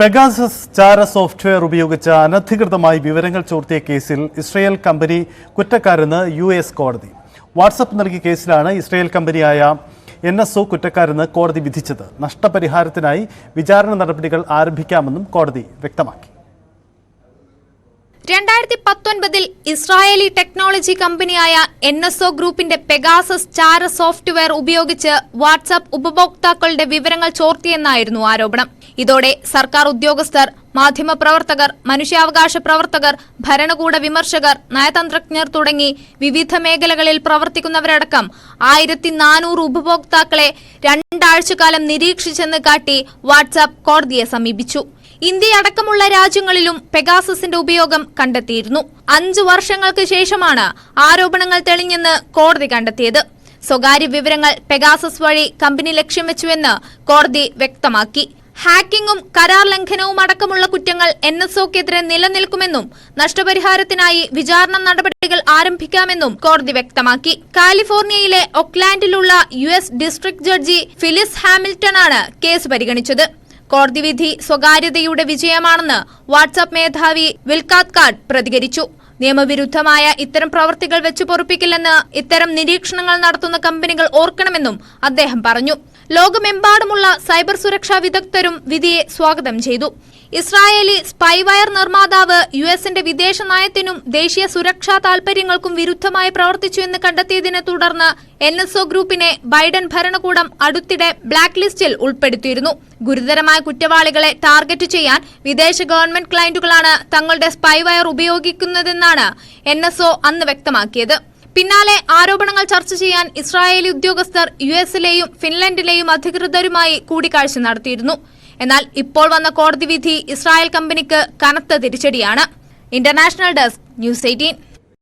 Pegasus ചാര software ഉപയോഗിച്ച് അനധികൃതമായി വിവരങ്ങൾ ചോർത്തിയ കേസിൽ ഇസ്രായേൽ കമ്പനി കുറ്റക്കാരെന്ന് യുഎസ് കോടതി. വാട്സപ്പ് നൽകിയ കേസിലാണ് ഇസ്രായേൽ കമ്പനിയായ NSO കുറ്റക്കാരെന്ന് കോടതി വിധിച്ചത്. നഷ്ടപരിഹാരത്തിനായി വിചാരണ നടപടികൾ ആരംഭിക്കാമെന്നും കോടതി വ്യക്തമാക്കി. 2019 ഇസ്രായേലി ടെക്നോളജി കമ്പനിയായ NSO ഗ്രൂപ്പിന്റെ പെഗാസസ് ചാര സോഫ്റ്റ്വെയർ ഉപയോഗിച്ച് വാട്സാപ്പ് ഉപഭോക്താക്കളുടെ വിവരങ്ങൾ ചോർത്തിയെന്നായിരുന്നു ആരോപണം. ഇതോടെ സർക്കാർ ഉദ്യോഗസ്ഥർ, മാധ്യമപ്രവർത്തകർ, മനുഷ്യാവകാശ പ്രവർത്തകർ, ഭരണകൂട വിമർശകർ, നയതന്ത്രജ്ഞർ തുടങ്ങി വിവിധ മേഖലകളിൽ പ്രവർത്തിക്കുന്നവരടക്കം 1400 ഉപഭോക്താക്കളെ 2 ആഴ്ചക്കാലം നിരീക്ഷിച്ചെന്ന് കാട്ടി വാട്സാപ്പ് കോടതിയെ സമീപിച്ചു. ഇന്ത്യയടക്കമുള്ള രാജ്യങ്ങളിലും പെഗാസസിന്റെ ഉപയോഗം കണ്ടെത്തിയിരുന്നു. 5 വർഷങ്ങൾക്ക് ശേഷമാണ് ആരോപണങ്ങൾ തെളിഞ്ഞെന്ന് കോടതി കണ്ടെത്തിയത്. സ്വകാര്യ വിവരങ്ങൾ പെഗാസസ് വഴി കമ്പനി ലക്ഷ്യം വെച്ചുവെന്ന് കോടതി വ്യക്തമാക്കി. ഹാക്കിംഗും കരാർ ലംഘനവും അടക്കമുള്ള കുറ്റങ്ങൾ NSOക്കെതിരെ നിലനിൽക്കുമെന്നും നഷ്ടപരിഹാരത്തിനായി വിചാരണ നടപടികൾ ആരംഭിക്കാമെന്നും കോടതി വ്യക്തമാക്കി. കാലിഫോർണിയയിലെ ഒക്ലാൻഡിലുള്ള US ഡിസ്ട്രിക്ട് ജഡ്ജി ഫിലിസ് ഹാമിൽട്ടനാണ് കേസ് പരിഗണിച്ചത്. കോടതി വിധി സ്വകാര്യതയുടെ വിജയമാണെന്ന് വാട്സാപ്പ് മേധാവി വിൽകാത്ത് കാർഡ് പ്രതികരിച്ചു. നിയമവിരുദ്ധമായ ഇത്തരം പ്രവർത്തികൾ വെച്ചു പൊറുപ്പിക്കില്ലെന്ന് ഇത്തരം നിരീക്ഷണങ്ങൾ നടത്തുന്ന കമ്പനികൾ ഓർക്കണമെന്നും അദ്ദേഹം പറഞ്ഞു. ലോകമെമ്പാടുമുള്ള സൈബർ സുരക്ഷാ വിദഗ്ധരും വിധിയെ സ്വാഗതം ചെയ്തു. ഇസ്രായേലി സ്പൈവയർ നിർമ്മാതാവ് യുഎസിന്റെ വിദേശ നയത്തിനും ദേശീയ സുരക്ഷാ താൽപര്യങ്ങൾക്കും വിരുദ്ധമായി പ്രവർത്തിച്ചു എന്ന് കണ്ടെത്തിയതിനെ തുടർന്ന് NSO ഗ്രൂപ്പിനെ ബൈഡൻ ഭരണകൂടം അടുത്തിടെ ബ്ലാക്ക് ലിസ്റ്റിൽ ഉൾപ്പെടുത്തിയിരുന്നു. ഗുരുതരമായ കുറ്റവാളികളെ ടാർഗറ്റ് ചെയ്യാൻ വിദേശ ഗവൺമെന്റ് ക്ലയന്റുകളാണ് തങ്ങളുടെ സ്പൈവയർ ഉപയോഗിക്കുന്നതെന്നാണ് NSO അന്ന് വ്യക്തമാക്കിയത്. പിന്നാലെ ആരോപണങ്ങൾ ചർച്ച ചെയ്യാൻ ഇസ്രായേലി ഉദ്യോഗസ്ഥർ യുഎസിലെയും ഫിൻലൻഡിലെയും അധികൃതരുമായി കൂടിക്കാഴ്ച നടത്തിയിരുന്നു. എന്നാൽ ഇപ്പോൾ വന്ന കോടതി വിധി ഇസ്രായേൽ കമ്പനിക്ക് കനത്ത തിരിച്ചടിയാണ്. International desk, news 18.